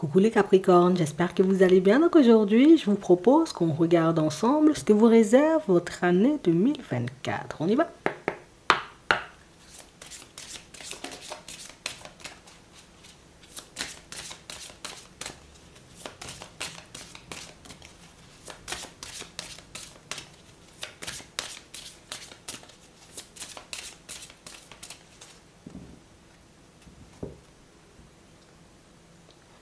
Coucou les Capricornes, j'espère que vous allez bien. Donc aujourd'hui, je vous propose qu'on regarde ensemble ce que vous réserve votre année 2024. On y va?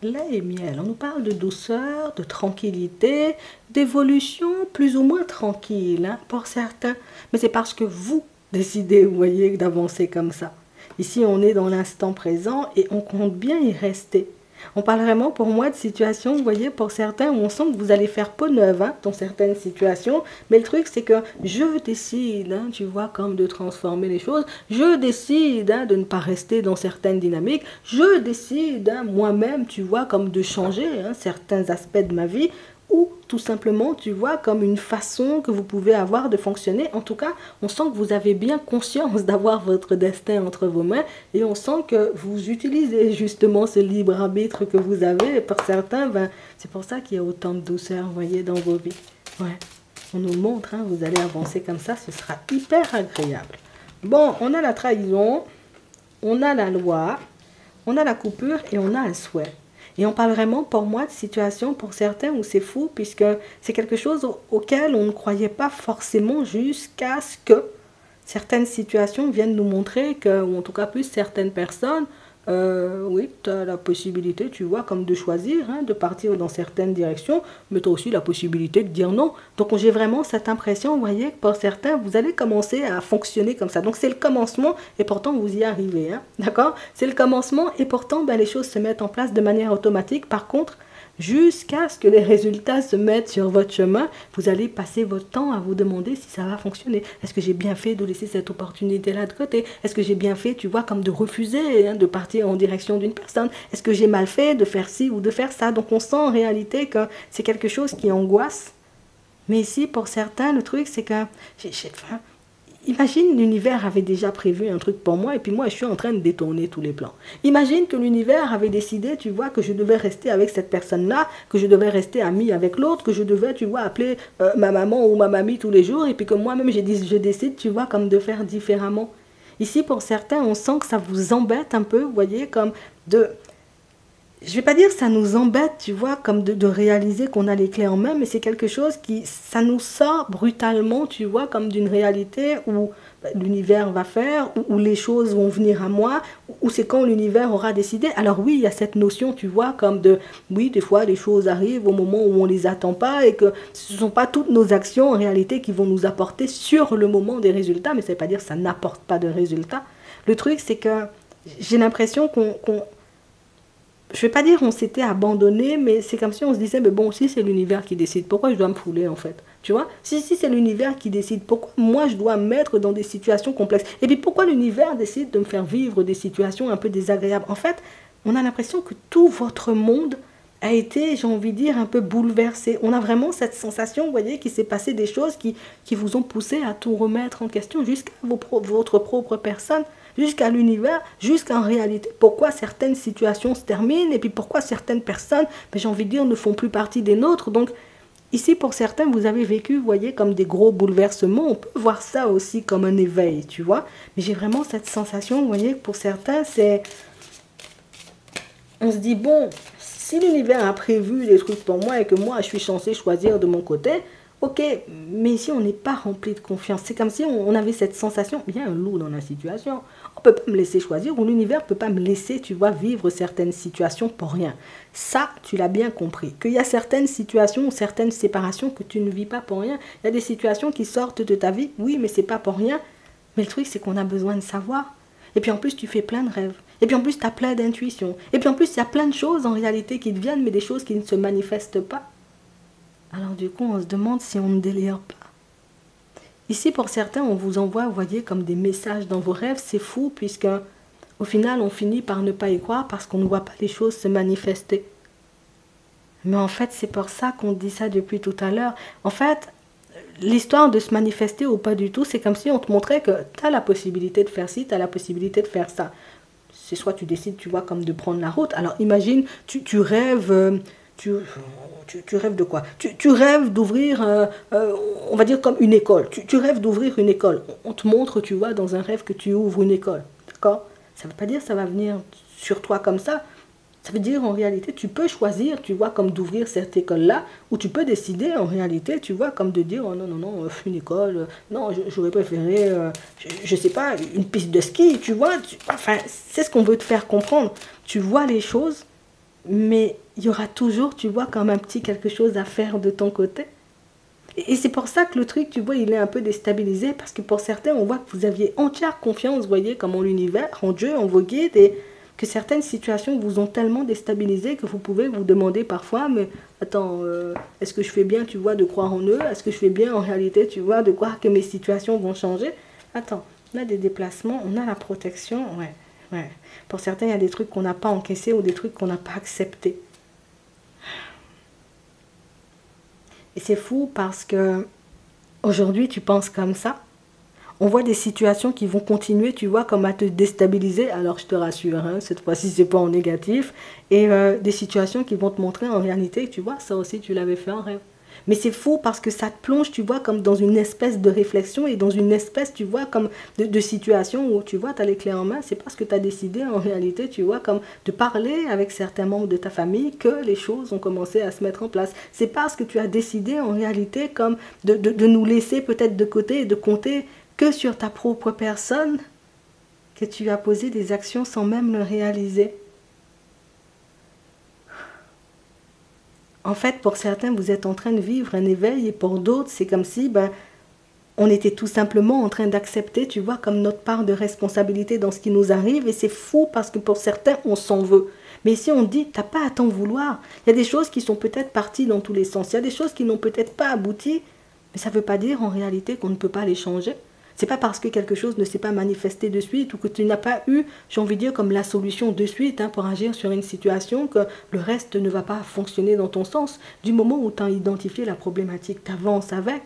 Lait et miel, on nous parle de douceur, de tranquillité, d'évolution plus ou moins tranquille, hein, pour certains. Mais c'est parce que vous décidez, vous voyez, d'avancer comme ça. Ici, on est dans l'instant présent et on compte bien y rester. On parle vraiment pour moi de situations, vous voyez, pour certains où on sent que vous allez faire peau neuve, hein, dans certaines situations. Mais le truc, c'est que je décide, hein, tu vois, comme de transformer les choses. Je décide, hein, de ne pas rester dans certaines dynamiques. Je décide, hein, moi-même, tu vois, comme de changer, hein, certains aspects de ma vie. Ou tout simplement, tu vois, comme une façon que vous pouvez avoir de fonctionner. En tout cas, on sent que vous avez bien conscience d'avoir votre destin entre vos mains et on sent que vous utilisez justement ce libre arbitre que vous avez. Et pour certains, ben, c'est pour ça qu'il y a autant de douceur, vous voyez, dans vos vies. Ouais, on nous montre, hein, vous allez avancer comme ça, ce sera hyper agréable. Bon, on a la trahison, on a la loi, on a la coupure et on a un souhait. Et on parle vraiment, pour moi, de situations pour certains où c'est fou, puisque c'est quelque chose auquel on ne croyait pas forcément jusqu'à ce que certaines situations viennent nous montrer que, ou en tout cas plus certaines personnes, oui, tu as la possibilité, tu vois, comme de choisir, hein, de partir dans certaines directions, mais tu as aussi la possibilité de dire non. Donc j'ai vraiment cette impression, vous voyez, que pour certains, vous allez commencer à fonctionner comme ça. Donc c'est le commencement et pourtant vous y arrivez, hein, d'accord? C'est le commencement et pourtant ben, les choses se mettent en place de manière automatique. Par contre, jusqu'à ce que les résultats se mettent sur votre chemin, vous allez passer votre temps à vous demander si ça va fonctionner. Est-ce que j'ai bien fait de laisser cette opportunité-là de côté? Est-ce que j'ai bien fait, tu vois, comme de refuser, hein, de partir en direction d'une personne? Est-ce que j'ai mal fait de faire ci ou de faire ça? Donc on sent en réalité que c'est quelque chose qui angoisse. Mais ici, pour certains, le truc, c'est que... Imagine l'univers avait déjà prévu un truc pour moi et puis moi je suis en train de détourner tous les plans. Imagine que l'univers avait décidé, tu vois, que je devais rester avec cette personne-là, que je devais rester amie avec l'autre, que je devais, tu vois, appeler ma maman ou ma mamie tous les jours et puis que moi-même je décide, tu vois, comme de faire différemment. Ici, pour certains, on sent que ça vous embête un peu, vous voyez, comme de... Je vais pas dire que ça nous embête, tu vois, comme de réaliser qu'on a les clés en main, mais c'est quelque chose qui, ça nous sort brutalement, tu vois, comme d'une réalité où l'univers va faire, où les choses vont venir à moi, où c'est quand l'univers aura décidé. Alors oui, il y a cette notion, tu vois, comme de, oui, des fois les choses arrivent au moment où on les attend pas et que ce ne sont pas toutes nos actions en réalité qui vont nous apporter sur le moment des résultats, mais ça ne veut pas dire que ça n'apporte pas de résultats. Le truc, c'est que j'ai l'impression qu'on je ne vais pas dire on s'était abandonné, mais c'est comme si on se disait, mais bon, si c'est l'univers qui décide, pourquoi je dois me fouler en fait? Tu vois? Si c'est l'univers qui décide, pourquoi moi je dois me mettre dans des situations complexes? Et puis pourquoi l'univers décide de me faire vivre des situations un peu désagréables? En fait, on a l'impression que tout votre monde a été, j'ai envie de dire, un peu bouleversé. On a vraiment cette sensation, vous voyez, qu'il s'est passé des choses qui vous ont poussé à tout remettre en question jusqu'à votre propre personne, jusqu'à l'univers, jusqu'en réalité. Pourquoi certaines situations se terminent et puis pourquoi certaines personnes, j'ai envie de dire, ne font plus partie des nôtres. Donc, ici, pour certains, vous avez vécu, vous voyez, comme des gros bouleversements. On peut voir ça aussi comme un éveil, tu vois. Mais j'ai vraiment cette sensation, vous voyez, que pour certains, c'est... On se dit, bon, si l'univers a prévu des trucs pour moi et que moi, je suis censé choisir de mon côté, ok, mais ici, on n'est pas rempli de confiance. C'est comme si on avait cette sensation, il y a un loup dans la situation. On ne peut pas me laisser choisir ou l'univers ne peut pas me laisser, tu vois, vivre certaines situations pour rien. Ça, tu l'as bien compris. Qu'il y a certaines situations ou certaines séparations que tu ne vis pas pour rien. Il y a des situations qui sortent de ta vie, oui, mais c'est pas pour rien. Mais le truc, c'est qu'on a besoin de savoir. Et puis en plus, tu fais plein de rêves. Et puis en plus, tu as plein d'intuitions. Et puis en plus, il y a plein de choses en réalité qui te viennent, mais des choses qui ne se manifestent pas. Alors du coup, on se demande si on ne délire pas. Ici, pour certains, on vous envoie, vous voyez, comme des messages dans vos rêves. C'est fou, puisque au final, on finit par ne pas y croire parce qu'on ne voit pas les choses se manifester. Mais en fait, c'est pour ça qu'on dit ça depuis tout à l'heure. En fait, l'histoire de se manifester ou pas du tout, c'est comme si on te montrait que tu as la possibilité de faire ci, tu as la possibilité de faire ça. c'est soit tu décides, tu vois, comme de prendre la route. Alors imagine, tu rêves, tu rêves de quoi? Tu rêves d'ouvrir, on va dire comme une école. Tu rêves d'ouvrir une école. On te montre, tu vois, dans un rêve que tu ouvres une école. D'accord? Ça ne veut pas dire que ça va venir sur toi comme ça. Ça veut dire en réalité, tu peux choisir, tu vois, comme d'ouvrir cette école-là, ou tu peux décider en réalité, tu vois, comme de dire, oh non, non, non, une école, non, j'aurais préféré, je sais pas, une piste de ski, tu vois. Enfin, c'est ce qu'on veut te faire comprendre. Tu vois les choses, mais il y aura toujours, tu vois, comme un petit quelque chose à faire de ton côté. Et c'est pour ça que le truc, tu vois, il est un peu déstabilisé, parce que pour certains, on voit que vous aviez entière confiance, vous voyez, comme en l'univers, en Dieu, en vos guides, et que certaines situations vous ont tellement déstabilisé que vous pouvez vous demander parfois, mais attends, est-ce que je fais bien, tu vois, de croire en eux? Est-ce que je fais bien, en réalité, tu vois, de croire que mes situations vont changer? Attends, on a des déplacements, on a la protection, ouais, ouais. Pour certains, il y a des trucs qu'on n'a pas encaissés ou des trucs qu'on n'a pas acceptés. Et c'est fou parce que aujourd'hui, tu penses comme ça. On voit des situations qui vont continuer, tu vois, comme à te déstabiliser. Alors, je te rassure, hein, cette fois-ci, c'est pas en négatif. Et des situations qui vont te montrer en réalité, tu vois, ça aussi, tu l'avais fait en rêve. Mais c'est fou parce que ça te plonge, tu vois, comme dans une espèce de réflexion et dans une espèce, tu vois, comme de situation où, tu vois, tu as les clés en main. C'est parce que tu as décidé, en réalité, tu vois, comme de parler avec certains membres de ta famille que les choses ont commencé à se mettre en place. C'est parce que tu as décidé, en réalité, comme de nous laisser peut-être de côté et de compter que sur ta propre personne que tu as posé des actions sans même le réaliser. En fait, pour certains, vous êtes en train de vivre un éveil et pour d'autres, c'est comme si on était tout simplement en train d'accepter, tu vois, comme notre part de responsabilité dans ce qui nous arrive. Et c'est fou parce que pour certains, on s'en veut. Mais ici, on dit, t'as pas à t'en vouloir. Il y a des choses qui sont peut-être parties dans tous les sens. Il y a des choses qui n'ont peut-être pas abouti. Mais ça ne veut pas dire en réalité qu'on ne peut pas les changer. C'est pas parce que quelque chose ne s'est pas manifesté de suite ou que tu n'as pas eu, j'ai envie de dire, comme la solution de suite pour agir sur une situation que le reste ne va pas fonctionner dans ton sens. Du moment où tu as identifié la problématique, tu avances avec.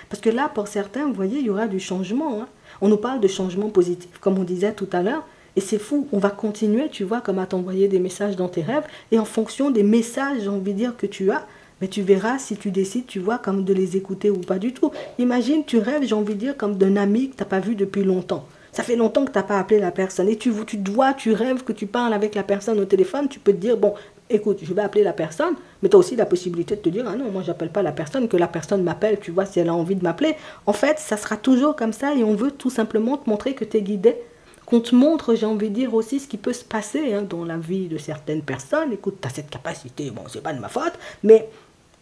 Parce que là, pour certains, vous voyez, il y aura du changement. On nous parle de changement positif, comme on disait tout à l'heure. Et c'est fou, on va continuer, tu vois, comme à t'envoyer des messages dans tes rêves. Et en fonction des messages, j'ai envie de dire, que tu as, mais tu verras si tu décides, tu vois, comme de les écouter ou pas du tout. Imagine, tu rêves, j'ai envie de dire, comme d'un ami que tu n'as pas vu depuis longtemps. Ça fait longtemps que tu n'as pas appelé la personne. Et tu rêves que tu parles avec la personne au téléphone. Tu peux te dire, bon, écoute, je vais appeler la personne. Mais tu as aussi la possibilité de te dire, ah non, moi, j'appelle pas la personne, que la personne m'appelle, tu vois, si elle a envie de m'appeler. En fait, ça sera toujours comme ça et on veut tout simplement te montrer que tu es guidé. Qu'on te montre, j'ai envie de dire aussi, ce qui peut se passer dans la vie de certaines personnes. Écoute, tu as cette capacité, bon, c'est pas de ma faute, mais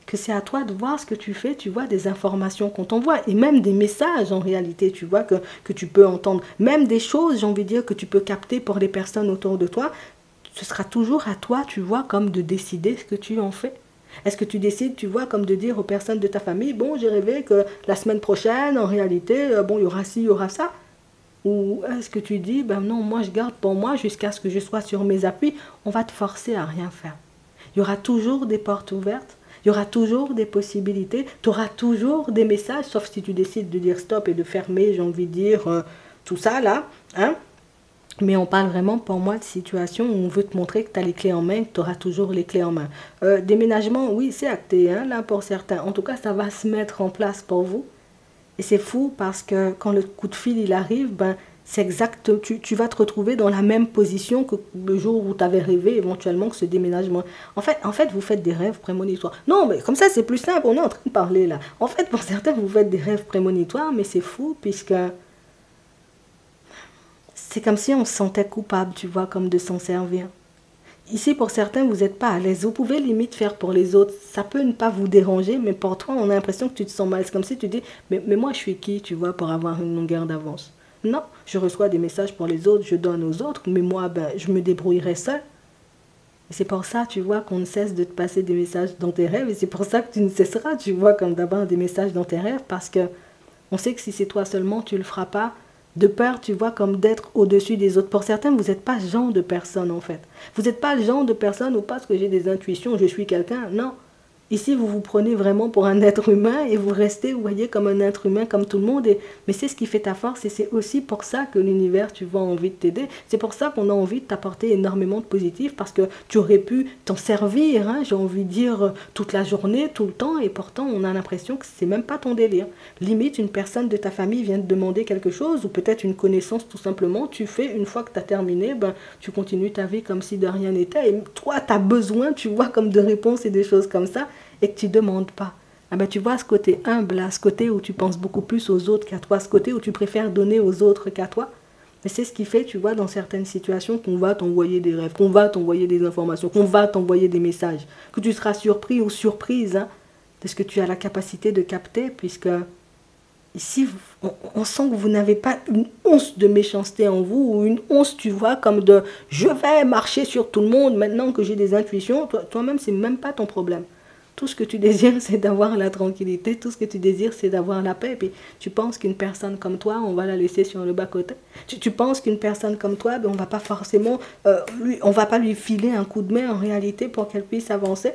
que c'est à toi de voir ce que tu fais, tu vois, des informations qu'on t'envoie, et même des messages en réalité, tu vois, que tu peux entendre, même des choses, j'ai envie de dire, que tu peux capter pour les personnes autour de toi, ce sera toujours à toi, tu vois, comme de décider ce que tu en fais. Est-ce que tu décides, tu vois, comme de dire aux personnes de ta famille, bon, j'ai rêvé que la semaine prochaine, en réalité, bon, il y aura ci, il y aura ça. Ou est-ce que tu dis, ben non, moi je garde pour moi jusqu'à ce que je sois sur mes appuis, on va te forcer à rien faire. Il y aura toujours des portes ouvertes. Il y aura toujours des possibilités, tu auras toujours des messages, sauf si tu décides de dire stop et de fermer, j'ai envie de dire, tout ça là. Mais on parle vraiment pour moi de situation où on veut te montrer que tu as les clés en main, que tu auras toujours les clés en main. Déménagement, oui, c'est acté, là pour certains. En tout cas, ça va se mettre en place pour vous. Et c'est fou parce que quand le coup de fil il arrive, c'est exact, tu vas te retrouver dans la même position que le jour où tu avais rêvé éventuellement que ce déménagement. En fait, vous faites des rêves prémonitoires. Non, mais comme ça, c'est plus simple, on est en train de parler là. En fait, pour certains, vous faites des rêves prémonitoires, mais c'est fou puisque c'est comme si on se sentait coupable, tu vois, comme de s'en servir. Ici, pour certains, vous n'êtes pas à l'aise. Vous pouvez limite faire pour les autres. Ça peut ne pas vous déranger, mais pour toi, on a l'impression que tu te sens mal. C'est comme si tu dis, mais moi, je suis qui, tu vois, pour avoir une longueur d'avance? Non, je reçois des messages pour les autres, je donne aux autres, mais moi, je me débrouillerai seul. Et c'est pour ça, tu vois, qu'on ne cesse de te passer des messages dans tes rêves, et c'est pour ça que tu ne cesseras, tu vois, comme d'avoir des messages dans tes rêves, parce que on sait que si c'est toi seulement, tu ne le feras pas, de peur, tu vois, comme d'être au-dessus des autres. Pour certains, vous n'êtes pas ce genre de personne, en fait. Vous n'êtes pas le genre de personne où parce que j'ai des intuitions, je suis quelqu'un, non. Ici, vous vous prenez vraiment pour un être humain et vous restez, vous voyez, comme un être humain, comme tout le monde. Mais c'est ce qui fait ta force et c'est aussi pour ça que l'univers, tu vois, a envie de t'aider. C'est pour ça qu'on a envie de t'apporter énormément de positif parce que tu aurais pu t'en servir, hein, j'ai envie de dire, toute la journée, tout le temps. Et pourtant, on a l'impression que c'est même pas ton délire. Limite, une personne de ta famille vient te demander quelque chose ou peut-être une connaissance tout simplement. Tu fais, une fois que tu as terminé, ben, tu continues ta vie comme si de rien n'était. Et toi, tu as besoin, tu vois, comme de réponses et des choses comme ça. Et que tu ne demandes pas. Ah ben, tu vois ce côté humble, là, ce côté où tu penses beaucoup plus aux autres qu'à toi, ce côté où tu préfères donner aux autres qu'à toi. Mais c'est ce qui fait, tu vois, dans certaines situations, qu'on va t'envoyer des rêves, qu'on va t'envoyer des informations, qu'on va t'envoyer des messages, que tu seras surpris ou surprise hein, de ce que tu as la capacité de capter, puisque ici, on sent que vous n'avez pas une once de méchanceté en vous, ou une once, tu vois, comme de « je vais marcher sur tout le monde maintenant que j'ai des intuitions », toi-même, c'est même pas ton problème. Tout ce que tu désires, c'est d'avoir la tranquillité. Tout ce que tu désires, c'est d'avoir la paix. Et puis, tu penses qu'une personne comme toi, on va la laisser sur le bas-côté. Tu penses qu'une personne comme toi, ben, on va pas forcément, on va pas lui filer un coup de main en réalité pour qu'elle puisse avancer.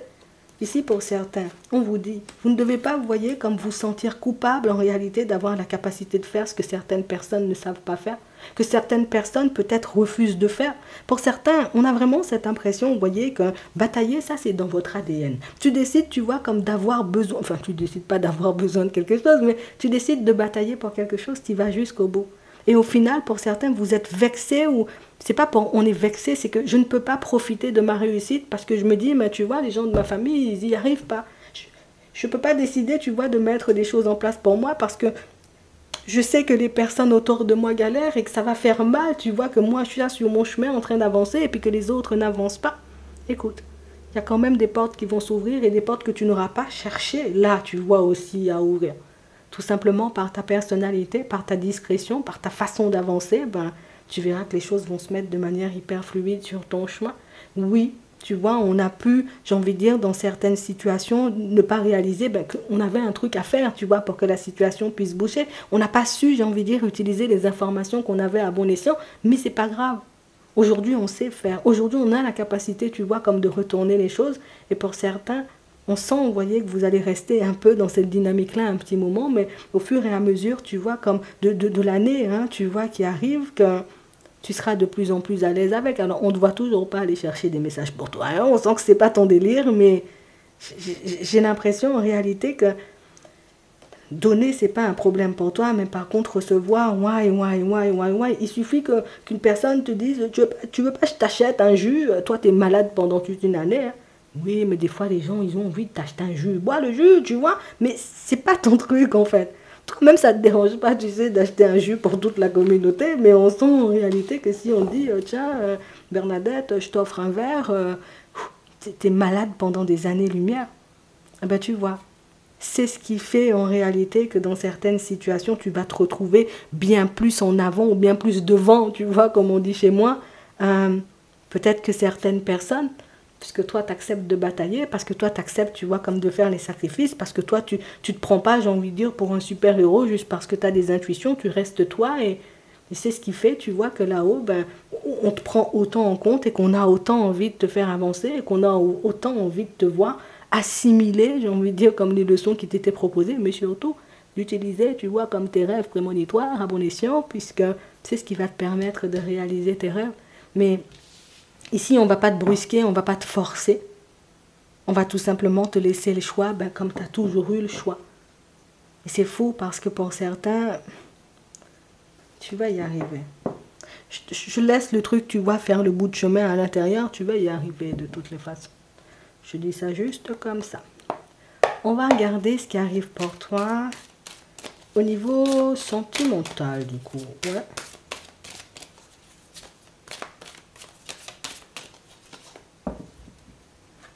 Ici, pour certains, on vous dit, vous ne devez pas, vous voyez, comme vous sentir coupable en réalité d'avoir la capacité de faire ce que certaines personnes ne savent pas faire, que certaines personnes peut-être refusent de faire. Pour certains, on a vraiment cette impression, vous voyez, que batailler, ça c'est dans votre ADN. Tu décides, tu vois, comme d'avoir besoin, enfin tu décides pas d'avoir besoin de quelque chose, mais tu décides de batailler pour quelque chose, tu vas jusqu'au bout. Et au final, pour certains, vous êtes vexés ou c'est pas pour on est vexé, c'est que je ne peux pas profiter de ma réussite parce que je me dis, mais tu vois, les gens de ma famille, ils n'y arrivent pas. Je ne peux pas décider, tu vois, de mettre des choses en place pour moi parce que je sais que les personnes autour de moi galèrent et que ça va faire mal, tu vois, que moi je suis là sur mon chemin en train d'avancer et puis que les autres n'avancent pas. Écoute, il y a quand même des portes qui vont s'ouvrir et des portes que tu n'auras pas cherché là, tu vois, aussi à ouvrir. Tout simplement par ta personnalité, par ta discrétion, par ta façon d'avancer, ben, tu verras que les choses vont se mettre de manière hyper fluide sur ton chemin. Oui, tu vois, on a pu, j'ai envie de dire, dans certaines situations, ne pas réaliser ben, qu'on avait un truc à faire, tu vois, pour que la situation puisse bouger. On n'a pas su, j'ai envie de dire, utiliser les informations qu'on avait à bon escient, mais c'est pas grave. Aujourd'hui, on sait faire. Aujourd'hui, on a la capacité, tu vois, comme de retourner les choses. Et pour certains, on sent, vous voyez, que vous allez rester un peu dans cette dynamique-là un petit moment, mais au fur et à mesure, tu vois, comme de l'année, hein, tu vois, qui arrive, que tu seras de plus en plus à l'aise avec. Alors, on ne doit toujours pas aller chercher des messages pour toi. Hein, on sent que ce n'est pas ton délire, mais j'ai l'impression, en réalité, que donner, ce n'est pas un problème pour toi, mais par contre, recevoir, why. Il suffit qu'une personne te dise, tu veux pas que je t'achète un jus, toi, tu es malade pendant toute une année, hein. Oui, mais des fois, les gens, ils ont envie de t'acheter un jus. Bois le jus, tu vois. Mais c'est pas ton truc, en fait. Toi-même, ça te dérange pas, tu sais, d'acheter un jus pour toute la communauté. Mais on sent en réalité que si on dit, tiens, Bernadette, je t'offre un verre, t'es malade pendant des années-lumière. Eh ben, tu vois. C'est ce qui fait en réalité que dans certaines situations, tu vas te retrouver bien plus en avant ou bien plus devant, tu vois, comme on dit chez moi. Peut-être que certaines personnes, puisque toi, tu acceptes de batailler, parce que toi, tu acceptes, tu vois, comme de faire les sacrifices, parce que toi, tu te prends pas, j'ai envie de dire, pour un super-héros, juste parce que tu as des intuitions, tu restes toi, et c'est ce qui fait, tu vois, que là-haut, ben, on te prend autant en compte, et qu'on a autant envie de te faire avancer, et qu'on a autant envie de te voir assimiler, j'ai envie de dire, comme les leçons qui t'étaient proposées, mais surtout, d'utiliser, tu vois, comme tes rêves prémonitoires, à bon escient, puisque c'est ce qui va te permettre de réaliser tes rêves. Mais ici, on ne va pas te brusquer, on ne va pas te forcer. On va tout simplement te laisser le choix, ben, comme tu as toujours eu le choix. Et c'est fou parce que pour certains, tu vas y arriver. Je laisse le truc, tu vois, faire le bout de chemin à l'intérieur, tu vas y arriver de toutes les façons. Je dis ça juste comme ça. On va regarder ce qui arrive pour toi au niveau sentimental, du coup. Ouais.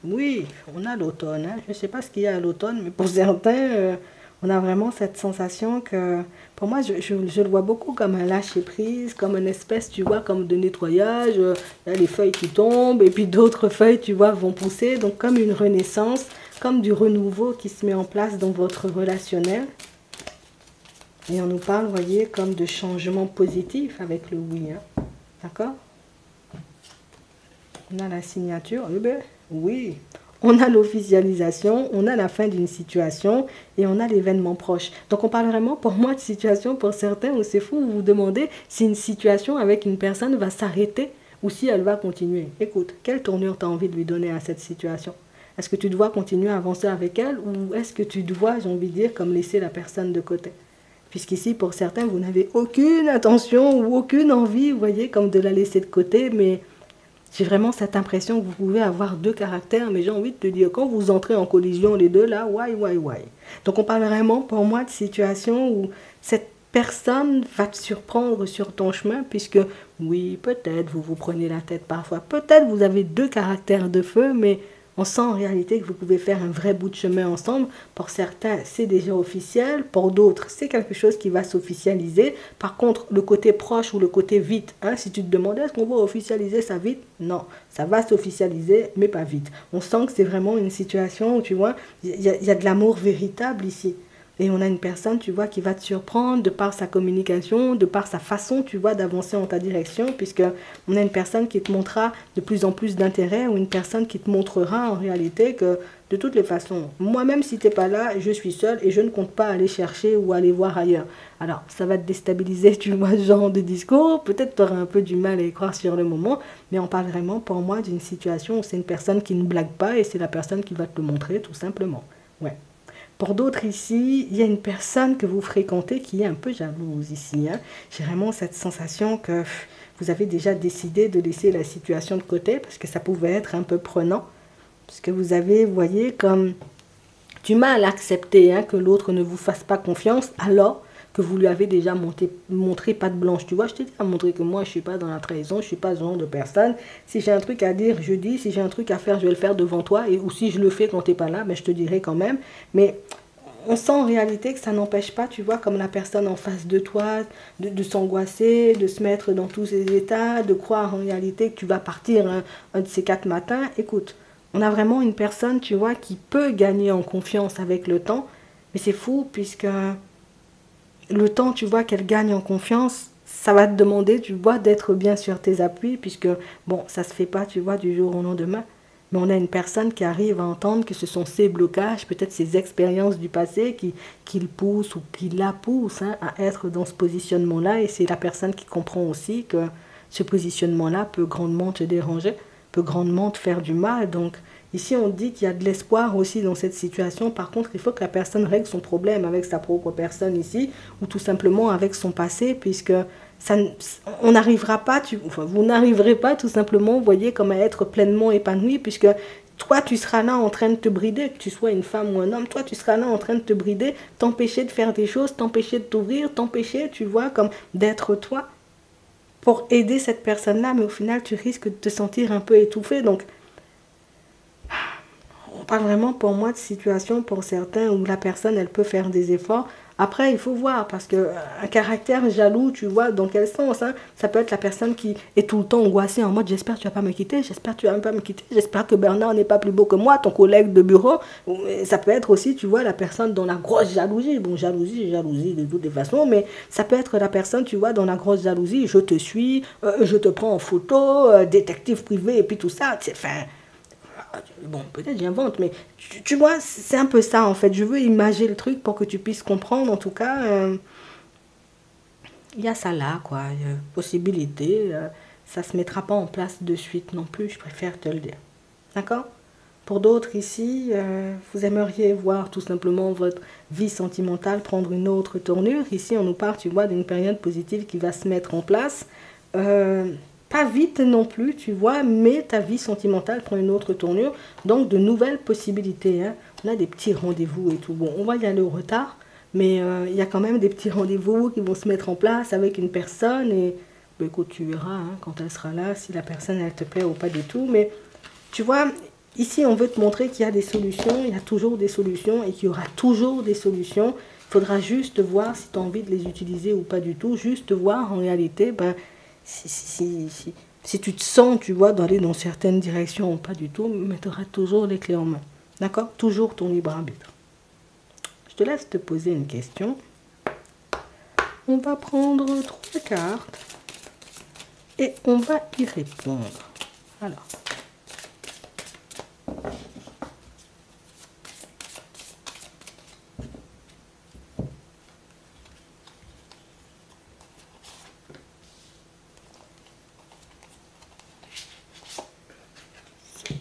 Oui, on a l'automne. Hein. Je ne sais pas ce qu'il y a à l'automne, mais pour certains, on a vraiment cette sensation que... Pour moi, je le vois beaucoup comme un lâcher-prise, comme une espèce, tu vois, comme de nettoyage. Il y a les feuilles qui tombent, et puis d'autres feuilles, tu vois, vont pousser. Donc, comme une renaissance, comme du renouveau qui se met en place dans votre relationnel. Et on nous parle, vous voyez, comme de changement positif avec le oui. Hein. D'accord? On a la signature. Eh bien, oui. on a l'officialisation, on a la fin d'une situation et on a l'événement proche. Donc on parle vraiment pour moi de situation pour certains où c'est fou, vous vous demandez si une situation avec une personne va s'arrêter ou si elle va continuer. Écoute, quelle tournure tu as envie de lui donner à cette situation? Est-ce que tu dois continuer à avancer avec elle ou est-ce que tu dois, j'ai envie de dire, comme laisser la personne de côté? Puisqu'ici, pour certains, vous n'avez aucune intention ou aucune envie, vous voyez, comme de la laisser de côté, mais j'ai vraiment cette impression que vous pouvez avoir deux caractères, mais j'ai envie de te dire, quand vous entrez en collision, les deux là, why. Donc on parle vraiment, pour moi, de situation où cette personne va te surprendre sur ton chemin, puisque, oui, peut-être vous vous prenez la tête parfois, peut-être vous avez deux caractères de feu, mais on sent en réalité que vous pouvez faire un vrai bout de chemin ensemble. Pour certains, c'est déjà officiel. Pour d'autres, c'est quelque chose qui va s'officialiser. Par contre, le côté proche ou le côté vite, hein, si tu te demandais est-ce qu'on va officialiser ça vite? Non, ça va s'officialiser, mais pas vite. On sent que c'est vraiment une situation où, tu vois, il y a de l'amour véritable ici. Et on a une personne, tu vois, qui va te surprendre de par sa communication, de par sa façon, tu vois, d'avancer en ta direction, puisque on a une personne qui te montrera de plus en plus d'intérêt ou une personne qui te montrera en réalité que de toutes les façons, moi-même si tu n'es pas là, je suis seule et je ne compte pas aller chercher ou aller voir ailleurs. Alors, ça va te déstabiliser, tu vois, ce genre de discours. Peut-être tu auras un peu du mal à y croire sur le moment, mais on parle vraiment pour moi d'une situation où c'est une personne qui ne blague pas et c'est la personne qui va te le montrer tout simplement. Ouais. Pour d'autres ici, il y a une personne que vous fréquentez qui est un peu jalouse ici. Hein. J'ai vraiment cette sensation que vous avez déjà décidé de laisser la situation de côté parce que ça pouvait être un peu prenant. Parce que vous avez, vous voyez, comme du mal à accepter hein, que l'autre ne vous fasse pas confiance alors que vous lui avez déjà montré patte blanche. Tu vois, je t'ai déjà montré que moi, je ne suis pas dans la trahison, je ne suis pas ce genre de personne. Si j'ai un truc à dire, je dis. Si j'ai un truc à faire, je vais le faire devant toi. Et, ou si je le fais quand tu n'es pas là, mais je te dirai quand même. Mais on sent en réalité que ça n'empêche pas, tu vois, comme la personne en face de toi, de s'angoisser, de se mettre dans tous ces états, de croire en réalité que tu vas partir un de ces 4 matins. Écoute, on a vraiment une personne, tu vois, qui peut gagner en confiance avec le temps. Mais c'est fou puisque le temps, tu vois, qu'elle gagne en confiance, ça va te demander, tu vois, d'être bien sur tes appuis, puisque, bon, ça se fait pas, tu vois, du jour au lendemain. Mais on a une personne qui arrive à entendre que ce sont ses blocages, peut-être ses expériences du passé qui le poussent ou qui la poussent hein, à être dans ce positionnement-là. Et c'est la personne qui comprend aussi que ce positionnement-là peut grandement te déranger, peut grandement te faire du mal. Donc, ici, on dit qu'il y a de l'espoir aussi dans cette situation. Par contre, il faut que la personne règle son problème avec sa propre personne ici, ou tout simplement avec son passé, puisque ça, on n'arrivera pas, enfin, vous n'arriverez pas tout simplement, vous voyez, comme à être pleinement épanoui, puisque toi, tu seras là en train de te brider, que tu sois une femme ou un homme, toi, tu seras là en train de te brider, t'empêcher de faire des choses, t'empêcher de t'ouvrir, t'empêcher, tu vois, comme d'être toi, pour aider cette personne-là, mais au final, tu risques de te sentir un peu étouffé, donc on parle vraiment pour moi de situation pour certains où la personne, elle peut faire des efforts. Après, il faut voir, parce qu'un caractère jaloux, tu vois, dans quel sens hein? Ça peut être la personne qui est tout le temps angoissée en mode j'espère que tu vas pas me quitter, j'espère que tu vas pas me quitter, j'espère que Bernard n'est pas plus beau que moi, ton collègue de bureau. Ça peut être aussi, tu vois, la personne dans la grosse jalousie. Bon, jalousie de toutes les façons, mais ça peut être la personne, tu vois, dans la grosse jalousie. Je te suis, je te prends en photo, détective privé et puis tout ça. Enfin, bon, peut-être j'invente, mais tu vois, c'est un peu ça en fait. Je veux imager le truc pour que tu puisses comprendre. En tout cas, il y a ça là, quoi. Possibilité. Ça se mettra pas en place de suite non plus, je préfère te le dire. D'accord? Pour d'autres ici, vous aimeriez voir tout simplement votre vie sentimentale prendre une autre tournure. Ici, on nous parle, tu vois, d'une période positive qui va se mettre en place. Pas vite non plus, tu vois, mais ta vie sentimentale prend une autre tournure. Donc, de nouvelles possibilités. Hein. On a des petits rendez-vous et tout. Bon, on va y aller au retard, mais il y a quand même des petits rendez-vous qui vont se mettre en place avec une personne. Et ben, écoute, tu verras hein, quand elle sera là, si la personne, elle te plaît ou pas du tout. Mais tu vois, ici, on veut te montrer qu'il y a des solutions. Il y a toujours des solutions et qu'il y aura toujours des solutions. Il faudra juste voir si tu as envie de les utiliser ou pas du tout. Juste voir en réalité, ben, si tu te sens, tu vois, d'aller dans certaines directions ou pas du tout, mais tu auras toujours les clés en main. D'accord? Toujours ton libre arbitre. Je te laisse te poser une question. On va prendre 3 cartes et on va y répondre. Alors.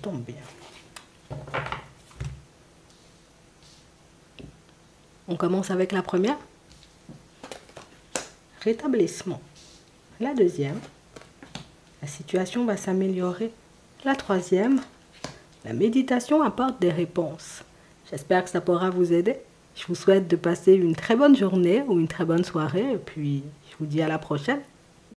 tombe bien. On commence avec la première. Rétablissement. La deuxième. La situation va s'améliorer. La troisième. La méditation apporte des réponses. J'espère que ça pourra vous aider. Je vous souhaite de passer une très bonne journée ou une très bonne soirée. Et puis, je vous dis à la prochaine.